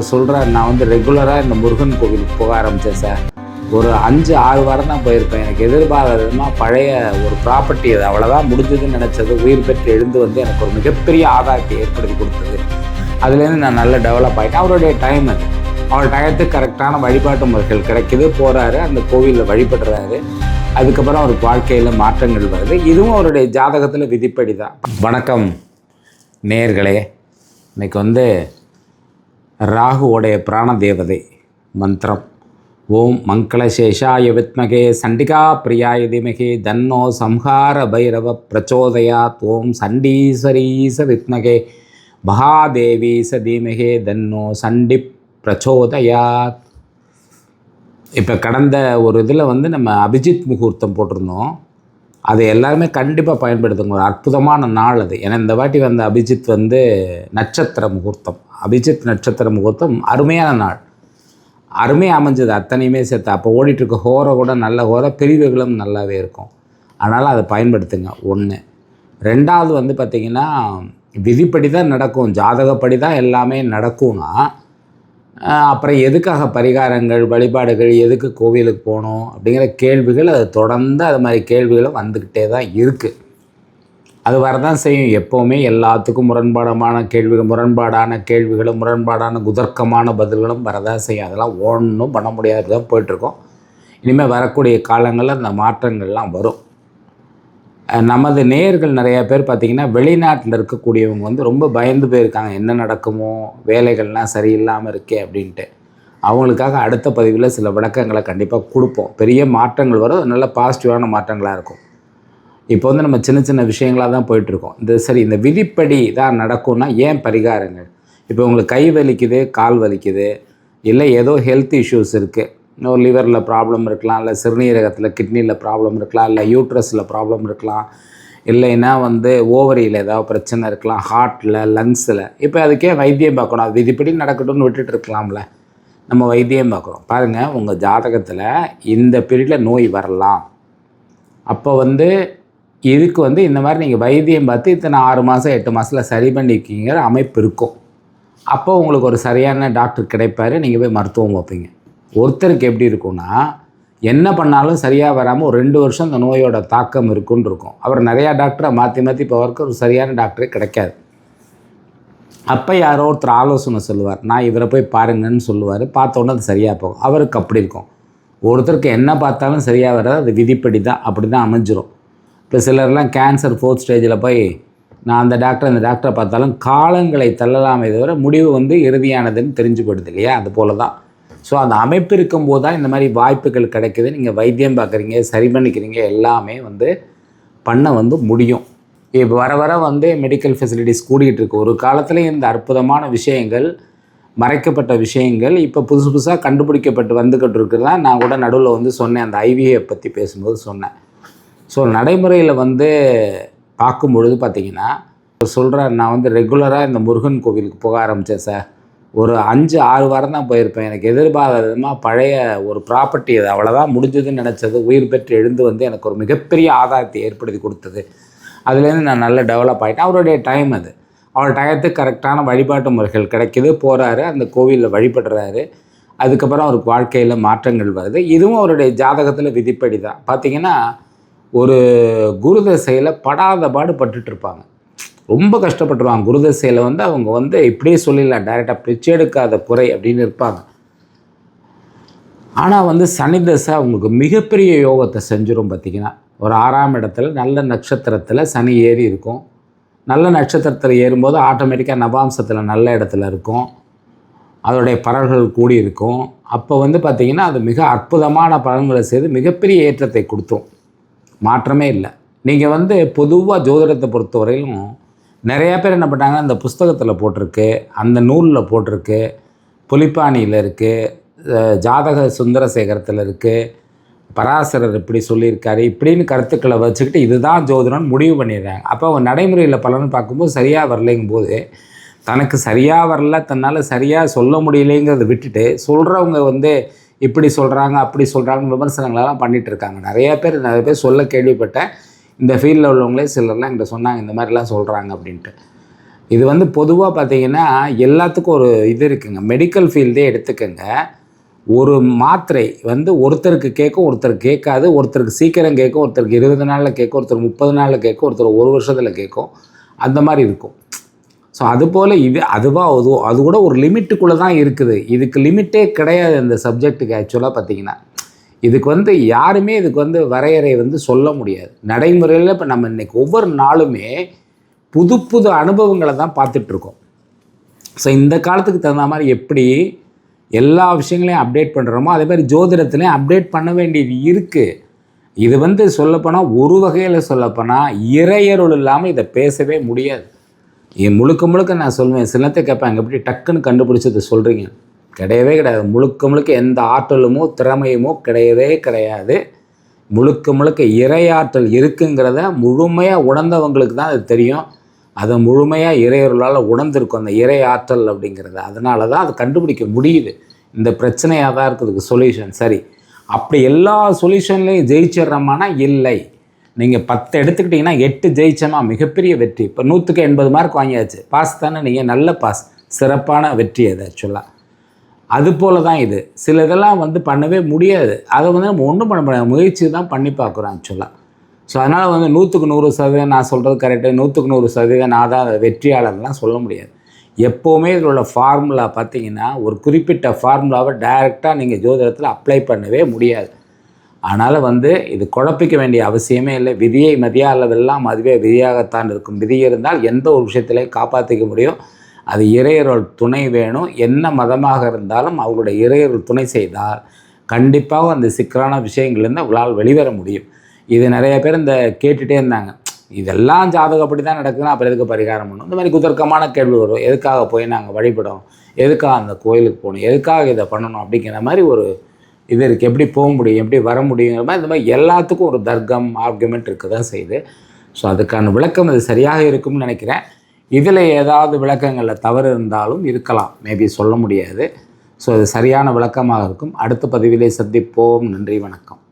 சொல்கிறேன். நான் வந்து ரெகுலராக இந்த முருகன் கோவிலுக்கு போக ஆரம்பித்தேன் சார். ஒரு 5-6 வாரம் தான் போயிருப்பேன். எனக்கு எதிர்பாராதமாக பழைய ஒரு ப்ராப்பர்ட்டி, அது அவ்வளோதான் முடிஞ்சதுன்னு நினச்சது உயிர் பெற்று எழுந்து வந்து எனக்கு ஒரு மிகப்பெரிய ஆதாயத்தை ஏற்படுத்தி கொடுத்தது. அதுலேருந்து நான் நல்லா டெவலப் ஆகிட்டேன். அவருடைய டைம் அது, அவர் டயத்துக்கு கரெக்டான வழிபாட்டு முறைகள் கிடைக்கிது, போகிறாரு, அந்த கோவிலில் வழிபடுறாரு. அதுக்கப்புறம் அவருக்கு வாழ்க்கையில் மாற்றங்கள் வருது. இதுவும் அவருடைய ஜாதகத்தில் விதிப்படி தான். வணக்கம் நேயர்களே. இன்றைக்கி வந்து ராகுவோடைய பிராண தேவதை மந்திரம். ஓம் மங்களசேஷாய வித்மகே சண்டிகா பிரியாய தீமகே தன்னோ சம்ஹார பைரவ பிரச்சோதயாத். ஓம் சண்டீஸ்வரீச வித்மகே மகாதேவீச தீமகே தன்னோ சண்டி பிரச்சோதயாத். இப்போ கடந்த ஒரு இதில் வந்து நம்ம அபிஜித் முகூர்த்தம் போட்டிருந்தோம். அது எல்லாருமே கண்டிப்பாக பயன்படுத்துங்க. ஒரு அற்புதமான நாள் அது. ஏன்னா இந்த வாட்டி வந்து அபிஜித் வந்து நட்சத்திர முகூர்த்தம், அபிஜித் நட்சத்திர முகூர்த்தம் அருமையான நாள், அருமையாக அமைஞ்சது. அத்தனையுமே சேர்த்து அப்போ ஓடிட்டுருக்க ஹோரை கூட நல்ல ஹோரை, பிரிவுகளும் நல்லாவே இருக்கும். அதனால் அதை பயன்படுத்துங்க. ஒன்று. ரெண்டாவது வந்து பார்த்திங்கன்னா, விதிப்படி தான் நடக்கும், ஜாதகப்படி தான் எல்லாமே நடக்கும்னா அப்புறம் எதுக்காக பரிகாரங்கள், வழிபாடுகள், எதுக்கு கோவிலுக்கு போகணும் அப்படிங்கிற கேள்விகள் அது தொடர்ந்து அது மாதிரி கேள்விகளும் வந்துக்கிட்டே தான் இருக்குது. அது வரதான் செய்யும். எப்போவுமே எல்லாத்துக்கும் முரண்பாடான கேள்விகளும் முரண்பாடான குதர்க்கமான பதில்களும் வரதான் செய்யும். அதெல்லாம் ஒன்றும் பண்ண முடியாது தான் போயிட்டுருக்கோம். இனிமேல் வரக்கூடிய காலங்களில் அந்த மாற்றங்கள்லாம் வரும். நமது நேயர்கள் நிறையா பேர் பார்த்திங்கன்னா வெளிநாட்டில் இருக்கக்கூடியவங்க வந்து ரொம்ப பயந்து போயிருக்காங்க. என்ன நடக்குமோ, வேலைகள்லாம் சரியில்லாமல் இருக்கே அப்படின்ட்டு. அவங்களுக்காக அடுத்த பதிவில் சில விளக்கங்களை கண்டிப்பாக கொடுப்போம். பெரிய மாற்றங்கள் வரும், நல்ல பாசிட்டிவான மாற்றங்களாக இருக்கும். இப்போ வந்து நம்ம சின்ன சின்ன விஷயங்களாக தான் போயிட்டுருக்கோம். இந்த விதிப்படி தான் நடக்கும்னா ஏன் பரிகாரங்கள்? இப்போ உங்களுக்கு கை வலிக்குது, கால் வலிக்குது, இல்லை ஏதோ ஹெல்த் இஷ்யூஸ் இருக்குது, இன்னொரு லிவரில் ப்ராப்ளம் இருக்கலாம், இல்லை சிறுநீரகத்தில் கிட்னியில் ப்ராப்ளம் இருக்கலாம், இல்லை யூட்ரஸில் ப்ராப்ளம் இருக்கலாம், இல்லைன்னா வந்து ஓவரியில் ஏதாவது பிரச்சனை இருக்கலாம், ஹார்ட்டில், லங்ஸில். இப்போ அதுக்கே வைத்தியம் பார்க்கணும். அது விதிப்படி நடக்கட்டும்னு விட்டுட்டு இருக்கலாம்ல. நம்ம வைத்தியம் பார்க்குறோம். பாருங்கள், உங்கள் ஜாதகத்தில் இந்த பீரியடில் நோய் வரலாம். அப்போ வந்து இதுக்கு வந்து இந்த மாதிரி நீங்கள் வைத்தியம் பார்த்து இத்தனை 6 மாதம் 8 மாதத்தில் சரி பண்ணிக்கிங்கிற அமைப்பு இருக்கும். அப்போ உங்களுக்கு ஒரு சரியான டாக்டர் கிடைப்பார், நீங்கள் போய் மருத்துவம் பார்ப்பீங்க. ஒருத்தருக்கு எப்படி இருக்குன்னா, என்ன பண்ணாலும் சரியாக வராமல் ஒரு 2 வருஷம் அந்த நோயோட தாக்கம் இருக்குன்னு இருக்கும். அவர் நிறையா டாக்டரை மாற்றி போகிறதுக்கு ஒரு சரியான டாக்டரே கிடைக்காது. அப்போ யாரோ ஒருத்தர் ஆலோசனை சொல்லுவார், நான் இவரை போய் பாருங்கன்னு சொல்லுவார். பார்த்தோன்னே அது சரியாக போகும். அவருக்கு அப்படி இருக்கும். ஒருத்தருக்கு என்ன பார்த்தாலும் சரியாக வராது, அது விதிப்படி தான், அப்படி தான் அமைஞ்சிரும். இப்போ சிலர்லாம் கேன்சர் 4th ஸ்டேஜில் போய் நான் அந்த டாக்டரை பார்த்தாலும் காலங்களை தள்ளலாமே தவிர முடிவு வந்து இறுதியானதுன்னு தெரிஞ்சு போயிடுது இல்லையா? அது போல தான். ஸோ அந்த அமைப்பு இருக்கும்போது தான் இந்த மாதிரி வாய்ப்புகள் கிடைக்குது. நீங்கள் வைத்தியம் பார்க்குறீங்க, சரி பண்ணிக்கிறீங்க, எல்லாமே வந்து பண்ண வந்து முடியும். இப்போ வர வர வந்து மெடிக்கல் ஃபெசிலிட்டிஸ் கூடிகிட்டு இருக்கு. ஒரு காலத்தில் இந்த அற்புதமான விஷயங்கள், மறைக்கப்பட்ட விஷயங்கள் இப்போ புதுசாக கண்டுபிடிக்கப்பட்டு வந்துக்கிட்டு இருக்குதா. நான் கூட நடுவில் வந்து சொன்னேன், அந்த ஐவிஎஃப் பற்றி பேசும்போது சொன்னேன். ஸோ நடைமுறையில் வந்து பார்க்கும்பொழுது பார்த்திங்கன்னா, சொல்கிறேன். நான் வந்து ரெகுலராக இந்த முருகன் கோவிலுக்கு போக ஆரம்பித்தேன் சார். ஒரு 5-6 வாரம் தான் போயிருப்பேன். எனக்கு எதிர்பாராதமாக பழைய ஒரு ப்ராப்பர்ட்டி, அது அவ்வளோதான் முடிஞ்சதுன்னு நினச்சது உயிர் பெற்று எழுந்து வந்து எனக்கு ஒரு மிகப்பெரிய ஆதாயத்தை ஏற்படுத்தி கொடுத்தது. அதுலேருந்து நான் நல்லா டெவலப் ஆகிட்டேன். அவருடைய டைம் அது, அவர் டயத்துக்கு கரெக்டான வழிபாட்டு முறைகள் கிடைக்கிது, போகிறாரு, அந்த கோவிலில் வழிபடுறாரு. அதுக்கப்புறம் அவருக்கு வாழ்க்கையில் மாற்றங்கள் வருது. இதுவும் அவருடைய ஜாதகத்தில் விதிப்படி தான். பார்த்திங்கன்னா, ஒரு குரு தசையில் படாத பாடு பட்டுட்ருப்பாங்க, ரொம்ப கஷ்டப்பட்டுருவாங்க. குருதசையில் வந்து அவங்க வந்து இப்படியே சொல்லிடலாம், டைரெக்டாக பிச்சை எடுக்காத குறை அப்படின்னு இருப்பாங்க. ஆனால் வந்து சனி தசை அவங்களுக்கு மிகப்பெரிய யோகத்தை செஞ்சிடும். பார்த்திங்கன்னா, ஒரு 6ஆம் இடத்துல நல்ல நட்சத்திரத்தில் சனி ஏறி இருக்கும். நல்ல நட்சத்திரத்தில் ஏறும்போது ஆட்டோமேட்டிக்காக நவாம்சத்தில் நல்ல இடத்துல இருக்கும், அதோடைய பலன்கள் கூடி இருக்கும். அப்போ வந்து பார்த்திங்கன்னா, அது மிக அற்புதமான பலன்களை செய்து மிகப்பெரிய ஏற்றத்தை கொடுத்துரும். மாற்றமே இல்லை. நீங்கள் வந்து பொதுவாக ஜோதிடத்தை பொறுத்தவரையிலும் நிறையா பேர் என்ன பண்ணாங்க, அந்த புஸ்தகத்தில் போட்டிருக்கு, அந்த நூலில் போட்டிருக்கு, புலிப்பாணியில் இருக்குது, ஜாதக சுந்தரசேகரத்தில் இருக்குது, பராசரர் இப்படி சொல்லியிருக்காரு, இப்படின்னு கருத்துக்களை வச்சுக்கிட்டு இதுதான் ஜோதிடம்னு முடிவு பண்ணிடுறாங்க. அப்போ அவங்க நடைமுறையில் பலன்னு பார்க்கும்போது சரியாக வரலைங்கும் போது, தனக்கு சரியாக வரல, தன்னால் சரியாக சொல்ல முடியலைங்கிறத விட்டுட்டு சொல்கிறவங்க வந்து இப்படி சொல்கிறாங்க, அப்படி சொல்கிறாங்கன்னு விமர்சனங்களெல்லாம் பண்ணிகிட்ருக்காங்க. நிறைய பேர் சொல்ல கேள்விப்பட்டேன். இந்த ஃபீல்டில் உள்ளவங்களே சிலர்லாம் என்கிட்ட சொன்னாங்க, இந்த மாதிரிலாம் சொல்கிறாங்க அப்படின்ட்டு. இது வந்து பொதுவாக பார்த்தீங்கன்னா எல்லாத்துக்கும் ஒரு இது இருக்குங்க. மெடிக்கல் ஃபீல்டே எடுத்துக்கங்க. ஒரு மாத்திரை வந்து ஒருத்தருக்கு கேட்கும், ஒருத்தருக்கு கேட்காது. ஒருத்தருக்கு சீக்கிரம் கேட்கும், ஒருத்தருக்கு 20 நாளில் கேட்கும், ஒருத்தருக்கு 30 நாளில் கேட்கும், ஒருத்தர் 1 வருஷத்தில் கேட்கும். அந்த மாதிரி இருக்கும். ஸோ அதுபோல் இது அது கூட ஒரு லிமிட்டுக்குள்ளே தான் இருக்குது. இதுக்கு லிமிட்டே கிடையாது இந்த சப்ஜெக்ட்டுக்கு. ஆக்சுவலாக பார்த்தீங்கன்னா இதுக்கு வந்து யாருமே இதுக்கு வந்து வரையறை வந்து சொல்ல முடியாது. நடைமுறையில் இப்போ நம்ம இன்றைக்கி ஒவ்வொரு நாளுமே புது புது அனுபவங்களை தான் பார்த்துட்ருக்கோம். ஸோ இந்த காலத்துக்கு தகுந்த மாதிரி எப்படி எல்லா விஷயங்களையும் அப்டேட் பண்ணுறோமோ அதே மாதிரி ஜோதிடத்துலேயும் அப்டேட் பண்ண வேண்டியது இருக்குது. இது வந்து சொல்லப்போனால் ஒரு வகையில் சொல்லப்போனால் இறையருள் இல்லாமல் இதை பேசவே முடியாது. முழுக்க நான் சொல்லுவேன். சிலத்தை கேட்பாங்க, எப்படி டக்குன்னு கண்டுபிடிச்சதை சொல்கிறீங்க? கிடையவே கிடையாது. முழுக்க எந்த ஆற்றலுமோ திறமையுமோ கிடையவே கிடையாது. முழுக்க இறையாற்றல் இருக்குங்கிறத முழுமையாக உணர்ந்தவங்களுக்கு தான் அது தெரியும். அதை முழுமையாக இறையர்களால் உணர்ந்திருக்கும் அந்த இறை ஆற்றல் அப்படிங்கிறது. அதனால தான் அது கண்டுபிடிக்க முடியுது. இந்த பிரச்சனையாக தான் இருக்குதுக்கு சொல்யூஷன். சரி, அப்படி எல்லா சொல்யூஷன்லேயும் ஜெயிச்சிட்றோமானா இல்லை. நீங்கள் 10 எடுத்துக்கிட்டிங்கன்னா 8 ஜெயிச்சமா மிகப்பெரிய வெற்றி. இப்போ 100க்கு 80 மார்க் வாங்கியாச்சு, பாஸ் தானே. நீங்கள் நல்ல பாஸ், சிறப்பான வெற்றி அது ஆக்சுவலாக. அதுபோல் தான் இது. சில இதெல்லாம் வந்து பண்ணவே முடியாது. அதை வந்து நம்ம ஒன்றும் பண்ண முடியாது, முயற்சி தான் பண்ணி பார்க்குறோம் ஆக்சுவலாக. ஸோ அதனால் வந்து 100க்கு 100% நான் சொல்கிறது கரெக்டு, 100க்கு 100% நான் தான் வெற்றியாளர்லாம் சொல்ல முடியாது. எப்போவுமே இதில் உள்ள ஃபார்முலா பார்த்திங்கன்னா ஒரு குறிப்பிட்ட ஃபார்முலாவை டைரெக்டாக நீங்கள் ஜோதிடத்தில் அப்ளை பண்ணவே முடியாது. அதனால் வந்து இது குழப்பிக்க வேண்டிய அவசியமே இல்லை. விதியை மதியா அல்லதெல்லாம் அதுவே விதியாகத்தான் இருக்கும். விதி இருந்தால் எந்த ஒரு விஷயத்திலையும் காப்பாற்றிக்க முடியும். அது இறையருள் துணை வேணும். என்ன மதமாக இருந்தாலும் அவங்களுடைய இறையருள் துணை செய்தால் கண்டிப்பாக அந்த சிக்கலான விஷயங்கள்லேருந்து அவங்களால் வெளிவர முடியும். இது நிறைய பேர் இந்த கேட்டுகிட்டே இருந்தாங்க, இதெல்லாம் ஜாதகப்படி தான் நடக்குதுன்னா அப்புறம் எதுக்கு பரிகாரம் பண்ணணும்? இந்த மாதிரி குதர்க்கமான கேள்வி வரும். எதுக்காக போய் நாங்கள் வழிபடணும், எதுக்காக அந்த கோயிலுக்கு போகணும், எதுக்காக இதை பண்ணணும் அப்படிங்கிற மாதிரி ஒரு இது இருக்குது. எப்படி போக முடியும், எப்படி வர முடியுங்கிற மாதிரி இந்த மாதிரி எல்லாத்துக்கும் ஒரு தர்க்கம் ஆர்குமெண்ட் இருக்க தான் செய்யுது. ஸோ அதுக்கான விளக்கம் அது சரியாக இருக்கும்னு நினைக்கிறேன். இதில் ஏதாவது விளக்கங்களில் தவறு இருந்தாலும் இருக்கலாம், மேபி சொல்ல முடியாது. ஸோ அது சரியான விளக்கமாக இருக்கும். அடுத்த பதிவிலே சந்திப்போம். நன்றி, வணக்கம்.